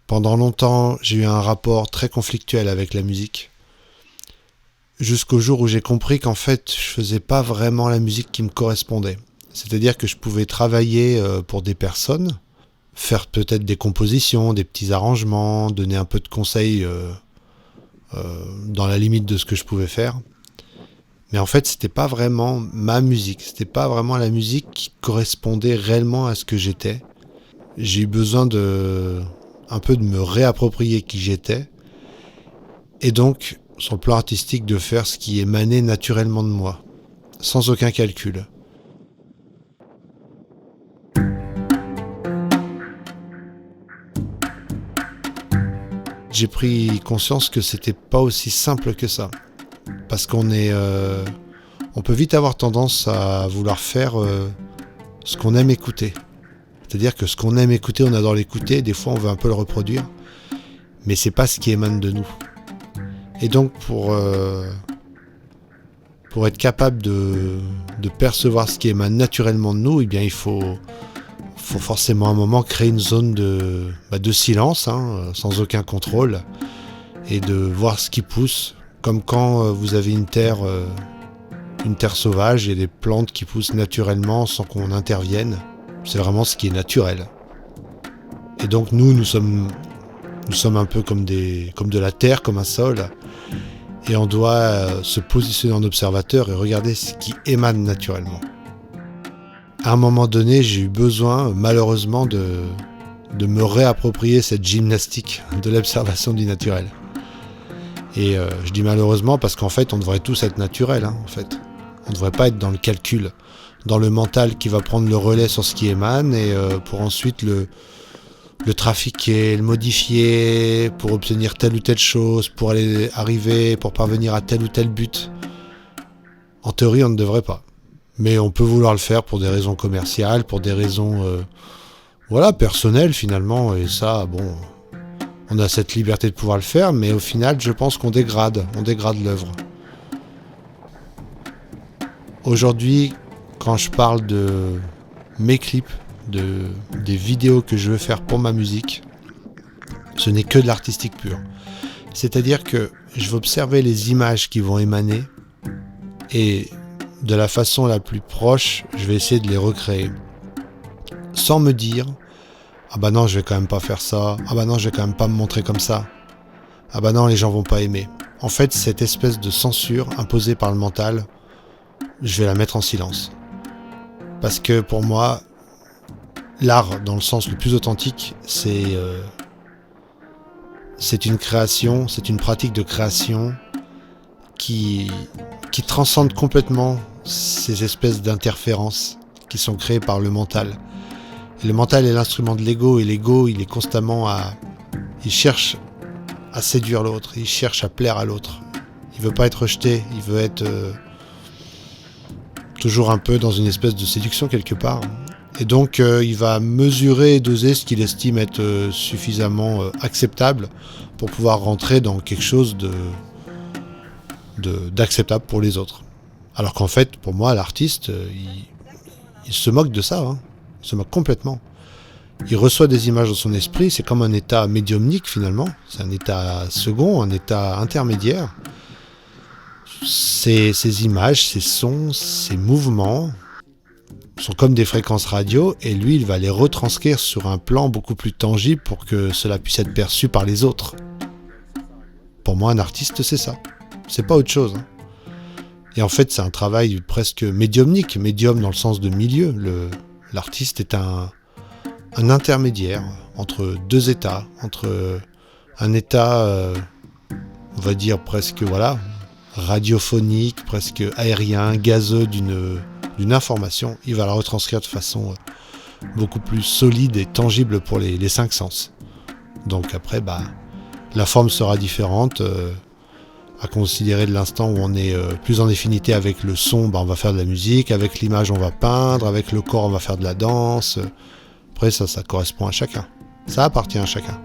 Pendant longtemps, j'ai eu un rapport très conflictuel avec la musique. Jusqu'au jour où j'ai compris qu'en fait, je faisais pas vraiment la musique qui me correspondait. C'est-à-dire que je pouvais travailler pour des personnes, faire peut-être des compositions, des petits arrangements, donner un peu de conseils dans la limite de ce que je pouvais faire. Mais en fait, c'était pas vraiment ma musique. C'était pas vraiment la musique qui correspondait réellement à ce que j'étais. J'ai eu besoin un peu de me réapproprier qui j'étais. Et donc, sur le plan artistique, de faire ce qui émanait naturellement de moi, sans aucun calcul. J'ai pris conscience que c'était pas aussi simple que ça. Parce on peut vite avoir tendance à vouloir faire ce qu'on aime écouter. C'est-à-dire que ce qu'on aime écouter, on adore l'écouter, des fois on veut un peu le reproduire, mais c'est pas ce qui émane de nous. Et donc pour être capable de percevoir ce qui émane naturellement de nous, eh bien il faut forcément à un moment créer une zone de silence, sans aucun contrôle, et de voir ce qui pousse, comme quand vous avez une terre sauvage et des plantes qui poussent naturellement sans qu'on intervienne. C'est vraiment ce qui est naturel. Et donc nous sommes un peu comme de la terre, comme un sol, et on doit se positionner en observateur et regarder ce qui émane naturellement. À un moment donné, j'ai eu besoin, malheureusement, de me réapproprier cette gymnastique de l'observation du naturel. Et je dis malheureusement parce qu'en fait, on devrait tous être naturels, en fait. On ne devrait pas être dans le calcul, dans le mental qui va prendre le relais sur ce qui émane et pour ensuite le trafiquer, le modifier pour obtenir telle ou telle chose, pour pour parvenir à tel ou tel but. En théorie, on ne devrait pas. Mais on peut vouloir le faire pour des raisons commerciales, pour des raisons personnelles finalement. Et ça, bon, on a cette liberté de pouvoir le faire, mais au final, je pense qu'on dégrade l'œuvre. Aujourd'hui, quand je parle de mes clips, des vidéos que je veux faire pour ma musique, ce n'est que de l'artistique pur. C'est-à-dire que je vais observer les images qui vont émaner et de la façon la plus proche, je vais essayer de les recréer. Sans me dire « Ah bah non, je vais quand même pas faire ça. Ah bah non, je vais quand même pas me montrer comme ça. Ah bah non, les gens vont pas aimer. » En fait, cette espèce de censure imposée par le mental, je vais la mettre en silence. Parce que pour moi, l'art, dans le sens le plus authentique, c'est une création, c'est une pratique de création qui transcende complètement ces espèces d'interférences qui sont créées par le mental. Et le mental est l'instrument de l'ego, et l'ego, il est constamment il cherche à séduire l'autre, il cherche à plaire à l'autre. Il veut pas être rejeté, il veut être toujours un peu dans une espèce de séduction quelque part. Et donc il va mesurer et doser ce qu'il estime être suffisamment acceptable pour pouvoir rentrer dans quelque chose d'acceptable pour les autres. Alors qu'en fait, pour moi, l'artiste, il se moque de ça, il se moque complètement. Il reçoit des images dans son esprit, c'est comme un état médiumnique finalement, c'est un état second, un état intermédiaire. Ces images, ces sons, ces mouvements sont comme des fréquences radio, et lui, il va les retranscrire sur un plan beaucoup plus tangible pour que cela puisse être perçu par les autres. Pour moi, un artiste, c'est ça. C'est pas autre chose. Et en fait, c'est un travail presque médiumnique, médium dans le sens de milieu. L'artiste est un intermédiaire entre deux états, entre un état, on va dire presque, radiophonique, presque aérien, gazeux d'une information. Il va la retranscrire de façon beaucoup plus solide et tangible pour les cinq sens. Donc après, la forme sera différente. À considérer de l'instant où on est plus en affinité avec le son, on va faire de la musique, avec l'image on va peindre, avec le corps on va faire de la danse. Après ça correspond à chacun. Ça appartient à chacun.